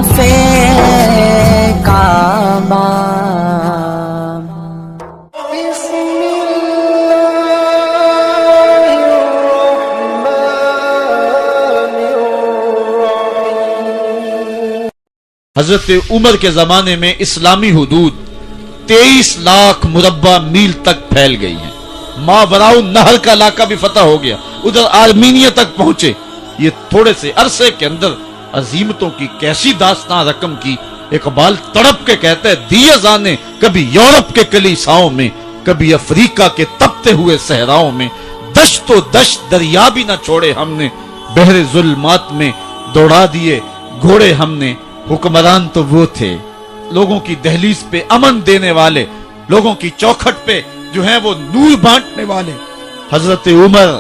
मुस्तफे काबा। हजरत उमर के जमाने में इस्लामी हुदूद 23 लाख मुरब्बा मील तक फैल गई हैं। मावराउ नहर का इलाका भी फतह हो गया, उधर आर्मीनिया तक पहुंचे। ये थोड़े से अरसे के अंदर अजीमतों की कैसी दास्तां रकम की। इकबाल तड़प के कहते हैं, दिए जाने कभी यूरोप के कलीसाओं में, कभी अफ्रीका के तपते हुए सहराओं में, दश्तो दश्त दरिया भी न छोड़े हमने, बहरे जुल्मात में दौड़ा दिए घोड़े हमने। हुक्मरान तो वो थे लोगों की दहलीज पे अमन देने वाले, लोगों की चौखट पे जो है वो नूर बांटने वाले। हजरत उमर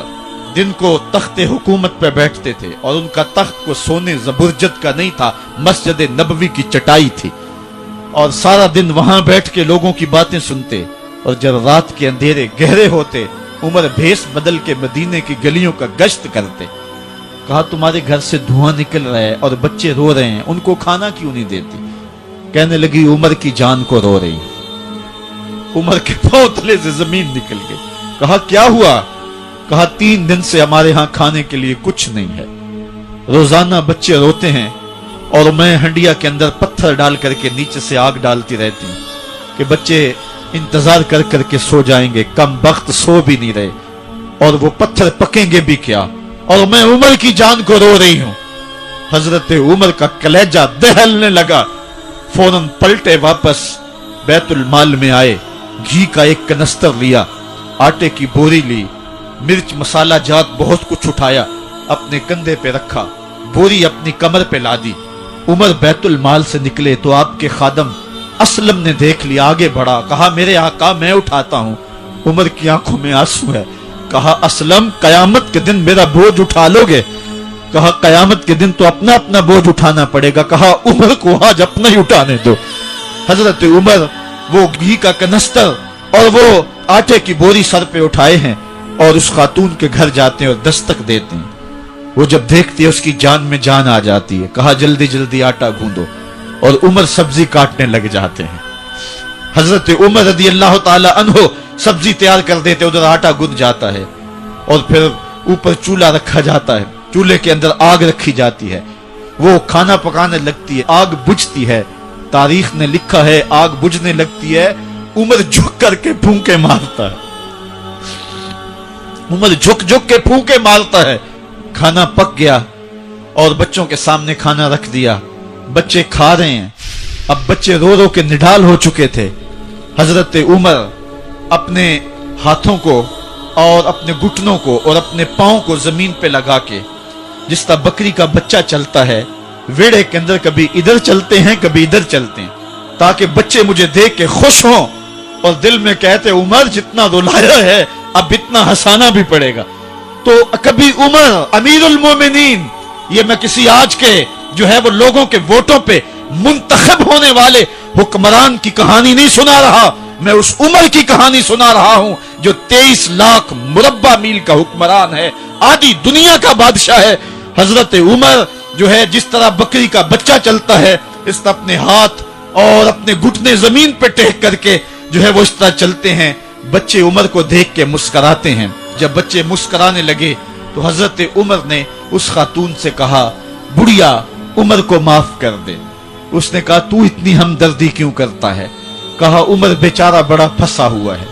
दिन को तख्ते हुकूमत पे बैठते थे और उनका तख्त को सोने जबरजद का नहीं था, मस्जिद नबवी की चटाई थी और सारा दिन वहां बैठ के लोगों की बातें सुनते। और जब रात के अंधेरे गहरे होते, उमर भेष बदल के मदीने की गलियों का गश्त करते। कहा, तुम्हारे घर से धुआं निकल रहा है और बच्चे रो रहे हैं, उनको खाना क्यों नहीं देती? कहने लगी, उमर की जान को रो रही। उमर के पांव तले से जमीन निकल गई। कहा, क्या हुआ? कहा, 3 दिन से हमारे यहां खाने के लिए कुछ नहीं है। रोजाना बच्चे रोते हैं और मैं हंडिया के अंदर पत्थर डाल करके नीचे से आग डालती रहती हूं कि बच्चे इंतजार कर करके सो जाएंगे। कम वक्त सो भी नहीं रहे और वो पत्थर पकेंगे भी क्या, और मैं उमर की जान को रो रही हूं। हजरत उमर का कलेजा दहलने लगा। फौरन पलटे वापस बैतुल माल में आए, घी का एक कनस्तर लिया, आटे की बोरी ली, मिर्च मसाला जात बहुत कुछ उठाया, अपने कंधे पे रखा, बोरी अपनी कमर पे लादी। उमर बैतुल माल से निकले तो आपके खादम असलम ने देख लिया, आगे बढ़ा, कहा, मेरे आका मैं उठाता हूं। उमर की आंखों में आंसू है। कहा, असलम कयामत के दिन मेरा बोझ उठा लोगे? कहा, कयामत के दिन तो अपना अपना बोझ उठाना पड़ेगा। कहा, उमर को आज अपना ही उठाने दो। हजरत उमर वो घी का कनस्तर और वो आटे की बोरी सर पे उठाए हैं और उस खातून के घर जाते हैं और दस्तक देते हैं। वो जब देखती है उसकी जान में जान आ जाती है। कहा, जल्दी जल्दी आटा गूंदो, और उमर सब्जी काटने लग जाते हैं। हजरत उमर रदी अल्लाह ताला अन्हो सब्जी तैयार कर देते, उधर आटा गुंद जाता है और फिर ऊपर चूल्हा रखा जाता है, चूल्हे के अंदर आग रखी जाती है, वो खाना पकाने लगती है, आग बुझती है। तारीख ने लिखा है, आग बुझने लगती है, उमर झुक करके फूंके मारता है। उमर झुक झुक के फूंके मारता है। खाना पक गया और बच्चों के सामने खाना रख दिया, बच्चे खा रहे हैं। अब बच्चे रो रो के निढाल हो चुके थे। हजरत उमर अपने हाथों को और अपने घुटनों को और अपने पांव को जमीन पे लगा के, जिस तरह बकरी का बच्चा चलता है वेड़े के अंदर, कभी इधर चलते हैं कभी इधर चलते हैं, ताकि बच्चे मुझे देख के खुश हों और दिल में कहते, उमर जितना रुलाया है अब इतना हंसाना भी पड़ेगा। तो कभी उमर अमीरुल मोमिनीन, ये मैं किसी आज के जो है वो लोगों के वोटों पे मुंतखब होने वाले हुक्मरान की कहानी नहीं सुना रहा, मैं उस उमर की कहानी सुना रहा हूं जो 23 लाख मुरब्बा मील का हुक्मरान है, आधी दुनिया का बादशाह है। हजरत उमर जो है जिस तरह बकरी का बच्चा चलता है, इस तरह अपने हाथ और अपने घुटने जमीन पे टेक करके जो है वो इस तरह चलते हैं। बच्चे उमर को देख के मुस्कुराते हैं। जब बच्चे मुस्कुराने लगे तो हजरत उमर ने उस खातून से कहा, बुढ़िया उमर को माफ कर दे। उसने कहा, तू इतनी हमदर्दी क्यों करता है? कहा, उमर बेचारा बड़ा फंसा हुआ है,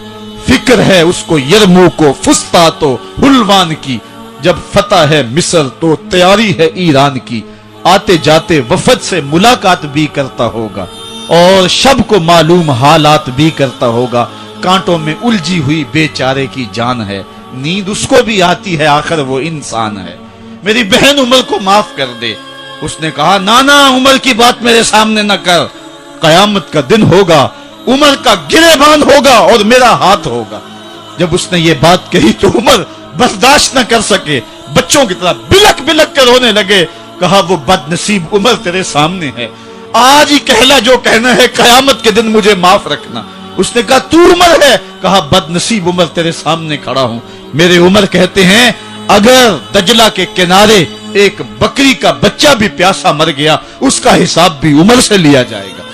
फिक्र है उसको यरमूक को फुस्तातो हुलवान की, जब फतह है मिस्र तो तैयारी है ईरान की, आते जाते वफद से मुलाकात भी करता होगा और शब को मालूम हालात भी करता होगा, कांटों में उलझी हुई बेचारे की जान है, नींद उसको भी आती है, आखिर वो इंसान है, मेरी बहन उमर को माफ कर दे। उसने कहा, नाना उमर की बात मेरे सामने न कर, कयामत का दिन होगा, उमर का गिरेबान होगा और मेरा हाथ होगा। जब उसने ये बात कही तो उमर बर्दाश्त न कर सके, बच्चों की तरह बिलक बिलक कर रोने लगे। कहा, वो बदनसीब उमर तेरे सामने है, आज ही कहला जो कहना है, कयामत के दिन मुझे माफ रखना। उसने कहा, तू उमर है? कहा, बदनसीब उमर तेरे सामने खड़ा हूं। मेरे उमर कहते हैं, अगर दजला के किनारे ایک بکری کا بچہ بھی پیاسا مر گیا، اس کا حساب بھی عمر سے لیا جائے گا۔